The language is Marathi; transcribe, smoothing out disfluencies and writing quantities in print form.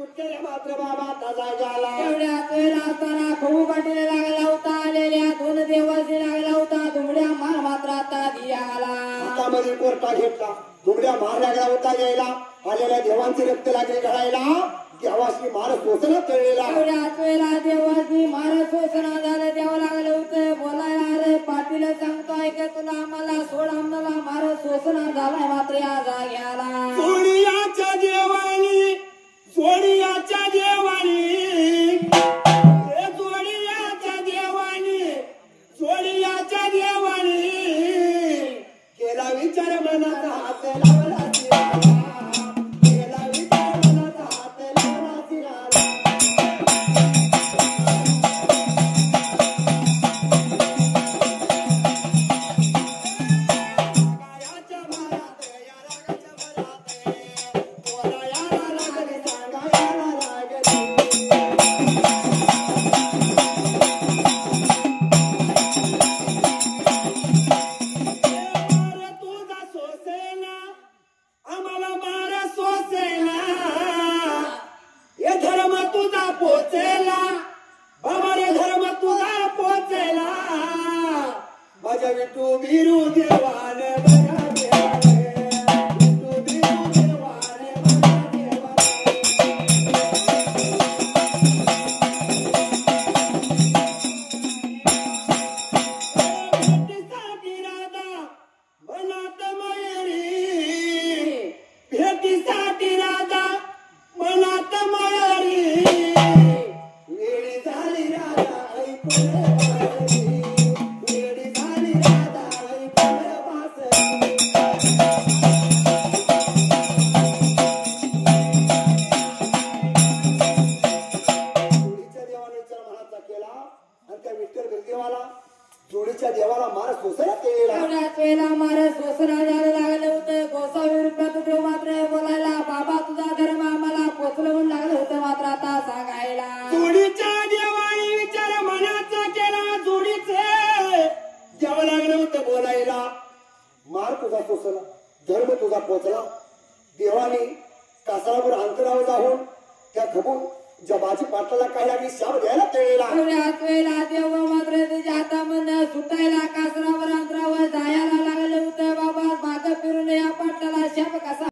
कुठे मात्र बाबा ताजा झाला एवढ्याच वेळेला असताना खऊ काठीला लागला होता आलेल्या दोन देवाशी लागला होता दुमड्या मार मात्र आता दियाला हातामध्ये कोर्टा घेतला दुमड्या मार लागला होता यायला आलेल्या देवांचे रक्त लागले घडायला देवाशी मार सोसणं तळलेला एवढ्याच वेळेला देवाशी मार सोसणं झालं देवा लागलं होतं बोलायला अरे पाटील सांगतोय का तुला आम्हाला सोड आम्हाला मार सोसणं झालाय मात्र या जाग्याला सोडियाच्या देवानी सोडियाच्या देवानी जोडियाच्या देवानी जोडियाच्या देवानी केला विचार मनात हात लावला केला विचार मनात हात लावला जोडीच्या देवाला मार सोसला एवढ्याच वेळेला मार सोसणं झालं लागलं होतं गोसा विरुद्ध देव मात्र बोलायला बाबा तुझा धर्म आम्हाला पोचलवून लागलं होतं मात्र आता सांगायला जोडीच्या देवाने विचार मनाचा केला जोडीचे देवा लागलं होतं बोलायला मार तुझा सोसला धर्म तुझा पोचला देवाने कासारावर अंतरावर जाऊन त्या खबून जबाची पाटलाला काय लागली शाप द्यायला तळेला एवढ्याच वेळेला देव मात्र